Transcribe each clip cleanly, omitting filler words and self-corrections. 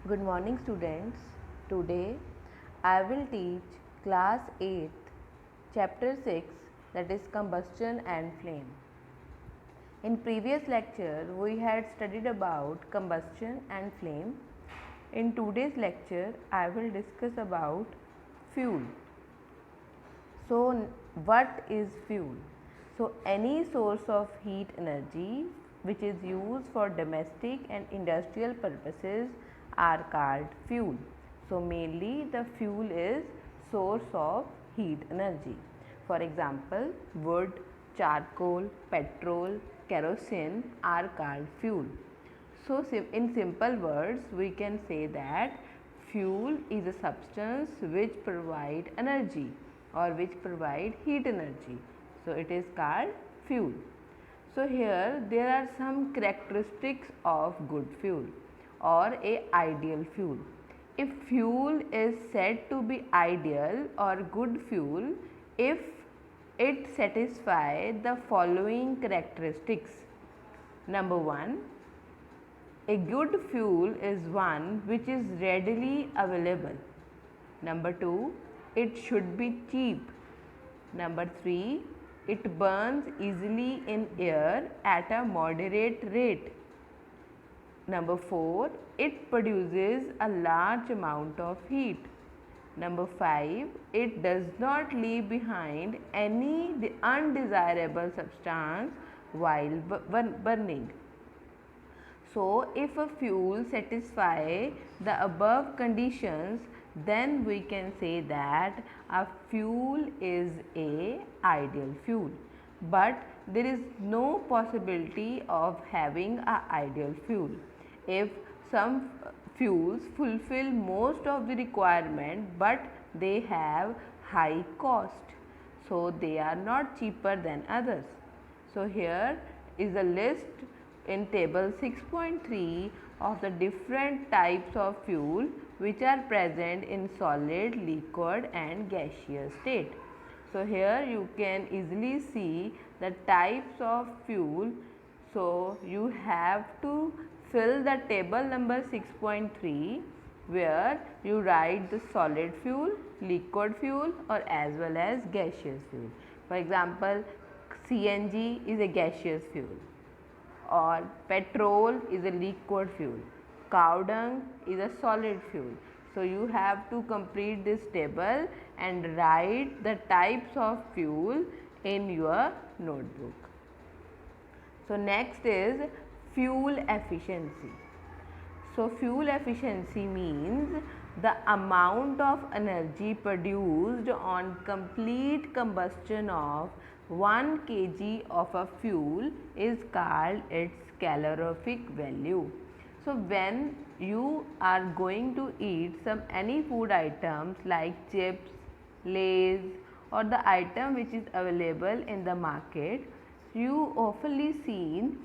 Good morning students. Today I will teach class 8th chapter 6, that is combustion and flame. In previous lecture we had studied about combustion and flame. In today's lecture I will discuss about fuel. So what is fuel? So any source of heat energy which is used for domestic and industrial purposes are called fuel. So mainly the fuel is source of heat energy. For example, wood, charcoal, petrol, kerosene are called fuel. So in simple words we can say that fuel is a substance which provide energy or which provide heat energy. So it is called fuel. So here there are some characteristics of good fuel or a ideal fuel. If fuel is said to be ideal or good fuel if it satisfies the following characteristics. Number 1, a good fuel is one which is readily available. Number 2, it should be cheap. Number 3, it burns easily in air at a moderate rate. Number 4, it produces a large amount of heat. Number 5, it does not leave behind any undesirable substance while burning. So if a fuel satisfies the above conditions, then we can say that a fuel is a ideal fuel. But there is no possibility of having a ideal fuel. If some fuels fulfill most of the requirement but they have high cost, so they are not cheaper than others. So here is a list in table 6.3 of the different types of fuel which are present in solid, liquid and gaseous state. So here you can easily see the types of fuel. So you have to fill the table number 6.3 where you write the solid fuel, liquid fuel or as well as gaseous fuel. For example, CNG is a gaseous fuel, or petrol is a liquid fuel, cow dung is a solid fuel. So you have to complete this table and write the types of fuel in your notebook. So next is fuel efficiency. So fuel efficiency means the amount of energy produced on complete combustion of 1 kg of a fuel is called its calorific value. So when you are going to eat any food items like chips, lays or the item which is available in the market, you oftenly seen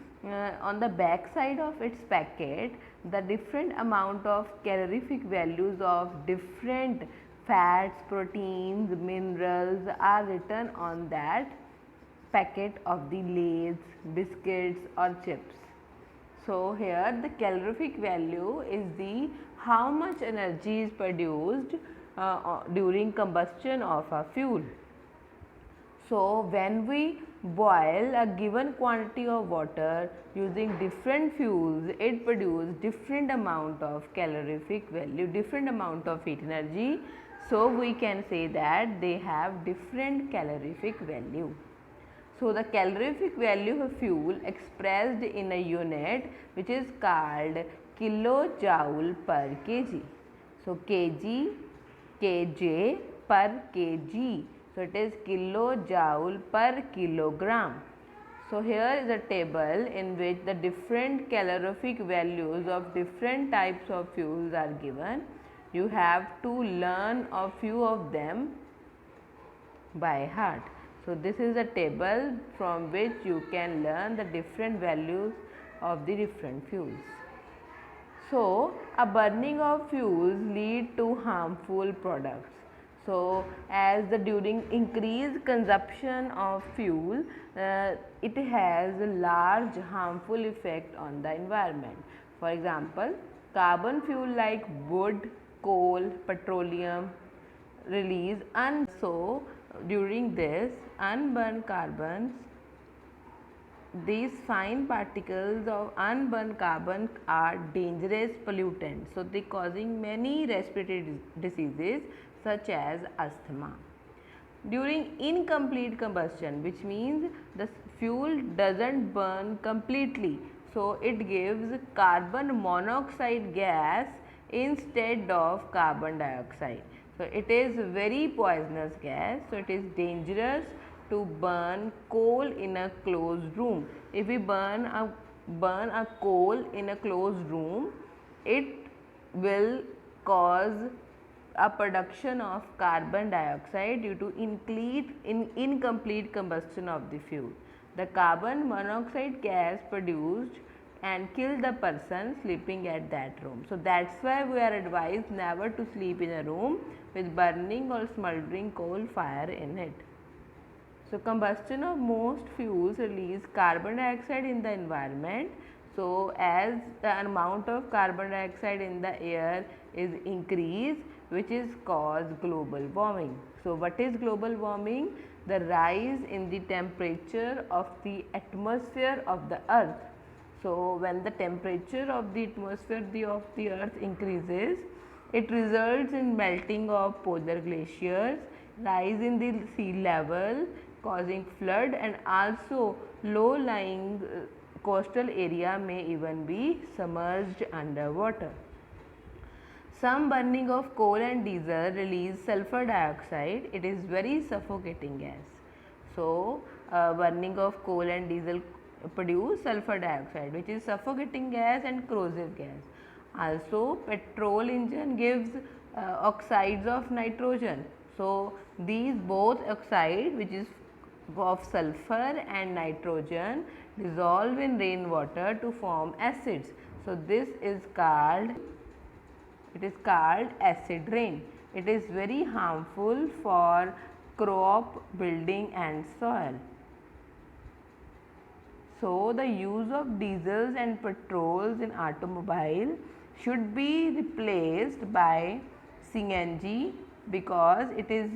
on the back side of its packet the different amount of calorific values of different fats, proteins, minerals are written on that packet of the Lays, biscuits or chips. So here the calorific value is the how much energy is produced during combustion of a fuel. So when we boil a given quantity of water using different fuels, it produces different amount of calorific value, different amount of heat energy. So we can say that they have different calorific value. So the calorific value of fuel expressed in a unit which is called kilojoule per kg. So kg, kj per kg. So it is kilojoule per kilogram. So here is a table in which the different calorific values of different types of fuels are given. You have to learn a few of them by heart. So this is a table from which you can learn the different values of the different fuels. So a burning of fuels lead to harmful products. So as during increased consumption of fuel, it has a large harmful effect on the environment. For example, carbon fuel like wood, coal, petroleum release, and so during this unburned carbons, these fine particles of unburned carbon are dangerous pollutants, so they causing many respiratory diseases such as asthma. During incomplete combustion, which means the fuel doesn't burn completely, so it gives carbon monoxide gas instead of carbon dioxide. So it is very poisonous gas, so it is dangerous to burn coal in a closed room. If we burn a coal in a closed room, it will cause a production of carbon dioxide due to incomplete combustion of the fuel. The carbon monoxide gas produced and kill the person sleeping at that room. So that's why we are advised never to sleep in a room with burning or smoldering coal fire in it. So combustion of most fuels release carbon dioxide in the environment. So as the amount of carbon dioxide in the air is increased, which is cause global warming. So what is global warming? The rise in the temperature of the atmosphere of the earth. So when the temperature of the atmosphere of the earth increases, it results in melting of polar glaciers, rise in the sea level causing flood, and also low lying coastal area may even be submerged underwater. Some burning of coal and diesel release sulfur dioxide. It is very suffocating gas. So burning of coal and diesel produce sulfur dioxide, which is suffocating gas and corrosive gas. Also petrol engine gives oxides of nitrogen. So these both oxide, which is of sulfur and nitrogen, dissolve in rainwater to form acids. So this is called acid rain. It is very harmful for crop building and soil. So the use of diesels and petrols in automobile should be replaced by CNG because it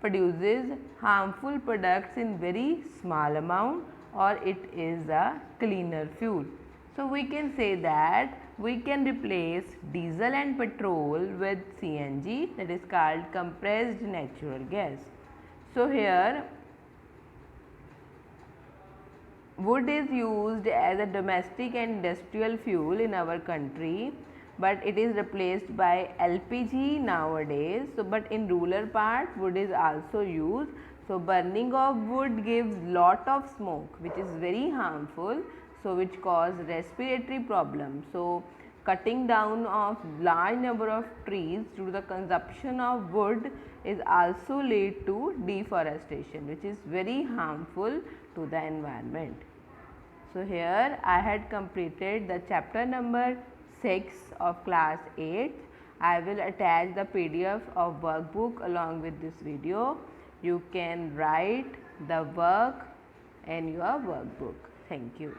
produces harmful products in very small amount, or it is a cleaner fuel. So we can say that we can replace diesel and petrol with CNG, that is called compressed natural gas. So here wood is used as a domestic and industrial fuel in our country, but it is replaced by LPG nowadays. So but in rural part wood is also used. So burning of wood gives lot of smoke, which is very harmful, so which cause respiratory problems. So cutting down of large number of trees due to the consumption of wood is also lead to deforestation, which is very harmful to the environment. So here I had completed the chapter number 6 of class 8. I will attach the PDF of workbook along with this video. You can write the work in your workbook. Thank you.